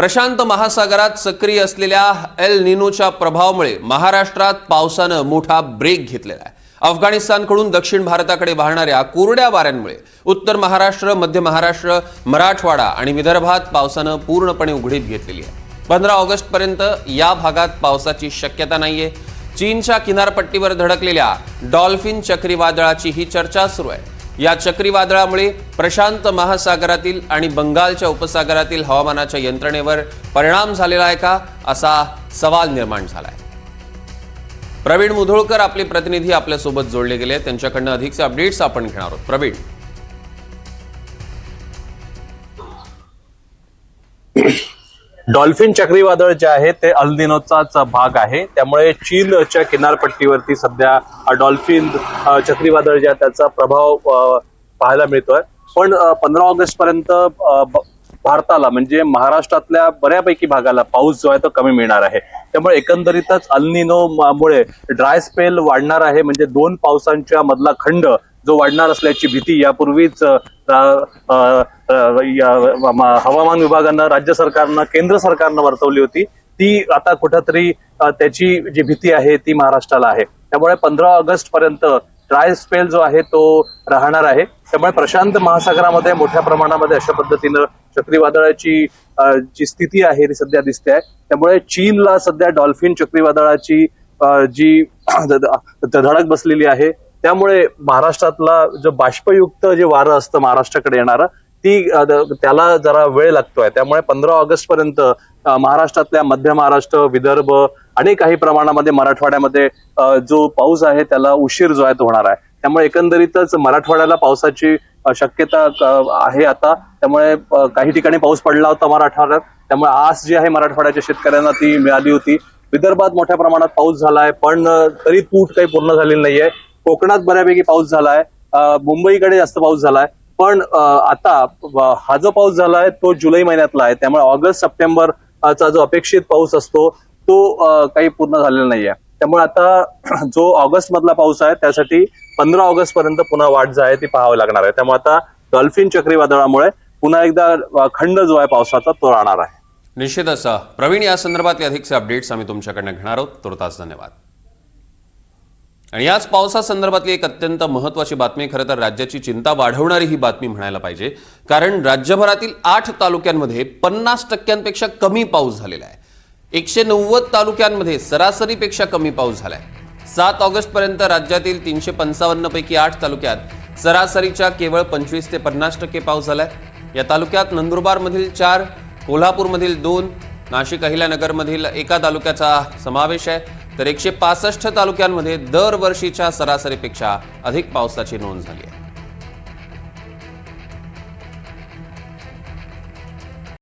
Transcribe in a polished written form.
प्रशांत महासागरात सक्रिय असलेल्या एल निनोच्या प्रभावामुळे महाराष्ट्रात पावसानं मोठा ब्रेक घेतलेला आहे। अफगाणिस्तानकडून दक्षिण भारताकडे वाहणाऱ्या कोरड्या वाऱ्यांमुळे उत्तर महाराष्ट्र, मध्य महाराष्ट्र, मराठवाडा आणि विदर्भात पावसानं पूर्णपणे उघडीप घेतलेली आहे। 15 ऑगस्ट पर्यंत या भागात पावसाची शक्यता नाहीये। चीनच्या किनारपट्टीवर धडकलेल्या डॉल्फिन चक्रीवादळाची ही चर्चा सुरू आहे। या चक्रीवादळामुळे प्रशांत महासागरातील आणि बंगालच्या उपसागरातील हवामानाच्या यंत्रणेवर परिणाम झालेला आहे का, असा सवाल निर्माण झालाय। प्रवीण मुधोळकर आपले प्रतिनिधी आपल्या सोबत जोडले गेले, त्यांच्याकडून अधिकचे अपडेट्स आपण घेणार आहोत। प्रवीण, डॉल्फिन चक्रीवादळ जे आहे ते अल निनोचाच भाग आहे। त्यामुळे चीनच्या किनारपट्टीवरती सध्या डॉल्फिन चक्रीवादळ जे आहे त्याचा प्रभाव पाहायला मिळतोय। पण 15 ऑगस्ट पर्यंत भारताला म्हणजे महाराष्ट्रातल्या बऱ्यापैकी भागाला पाऊस जो आहे तो कमी मिळणार आहे। त्यामुळे एकंदरीतच अल निनोमुळे ड्राय स्पेल वाढणार आहे, म्हणजे 2 पावसांच्या मधला खंड जो वाढणार असल्याची भीती यापूर्वीच हवामान विभागानं, राज्य सरकारनं, केंद्र सरकारनं वर्तवली होती। ती आता कुठेतरी त्याची जी भीती आहे ती महाराष्ट्राला आहे। त्यामुळे 15 ऑगस्ट पर्यंत ड्राय स्पेल जो आहे तो राहणार आहे। त्यामुळे प्रशांत महासागरामध्ये मोठ्या प्रमाणामध्ये अशा पद्धतीनं चक्रीवादळाची जी स्थिती आहे ती सध्या दिसते आहे। त्यामुळे चीनला सध्या डॉल्फिन चक्रीवादळाची जी धडक बसलेली आहे, त्यामुळे महाराष्ट्रातला जो बाष्पयुक्त जे वारं असतं महाराष्ट्राकडे येणारं त्याला जरा वेळ लागतोय। त्यामुळे 15 ऑगस्ट पर्यंत महाराष्ट्रातल्या मध्य महाराष्ट्र, विदर्भ आणि काही प्रमाणामध्ये मराठवाड्यामध्ये जो पाऊस आहे त्याला उशीर जो आहे तो होणार आहे। त्यामुळे एकंदरीतच मराठवाड्याला पावसाची शक्यता आहे आता। त्यामुळे काही ठिकाणी पाऊस पडला होता मराठवाड्यात, त्यामुळे आस जी आहे मराठवाड्याच्या शेतकऱ्यांना ती मिळाली होती। विदर्भात मोठ्या प्रमाणात पाऊस झालाय, पण तरी तूट काही पूर्ण झालेली नाहीये। कोकणात बऱ्यापैकी पाऊस झालाय, मुंबईकडे जास्त पाऊस झालाय, पण आता हा जो पाऊस झालाय तो जुलै महिन्यातला आहे। त्यामुळे ऑगस्ट सप्टेंबरचा जो अपेक्षित पाऊस असतो तो काही पूर्ण झालेला नाहीये। त्यामुळे आता जो ऑगस्ट मधला पाऊस आहे त्यासाठी 15 ऑगस्ट पर्यंत पुन्हा वाट जी आहे ती पाहावी लागणार आहे। त्यामुळे आता डॉल्फिन चक्रीवादळामुळे पुन्हा एकदा खंड जो आहे पावसाचा तो राहणार आहे। निश्चितच प्रवीण, या संदर्भातले अधिकचे अपडेट्स आम्ही तुमच्याकडनं घेणार आहोत। तुर्तास धन्यवाद। आणि याच पावसासंदर्भातली एक अत्यंत महत्त्वाची बातमी, खरं तर राज्याची चिंता वाढवणारी ही बातमी म्हणायला पाहिजे, कारण राज्यभरातील 8 तालुक्यांमध्ये 50% कमी पाऊस झालेला आहे। 190 तालुक्यांमध्ये सरासरीपेक्षा कमी पाऊस झालाय। 7 ऑगस्ट पर्यंत राज्यातील 355 पैकी 8 तालुक्यात सरासरीच्या केवळ 25 ते 50% पाऊस झालाय। या तालुक्यात नंदुरबारमधील 4, कोल्हापूरमधील 2, नाशिक अहिल्यानगरमधील 1 तालुक्याचा समावेश आहे। तर 165 तालुक्यांमध्ये दरवर्षीच्या सरासरीपेक्षा अधिक पावसाची नोंद झाली आहे।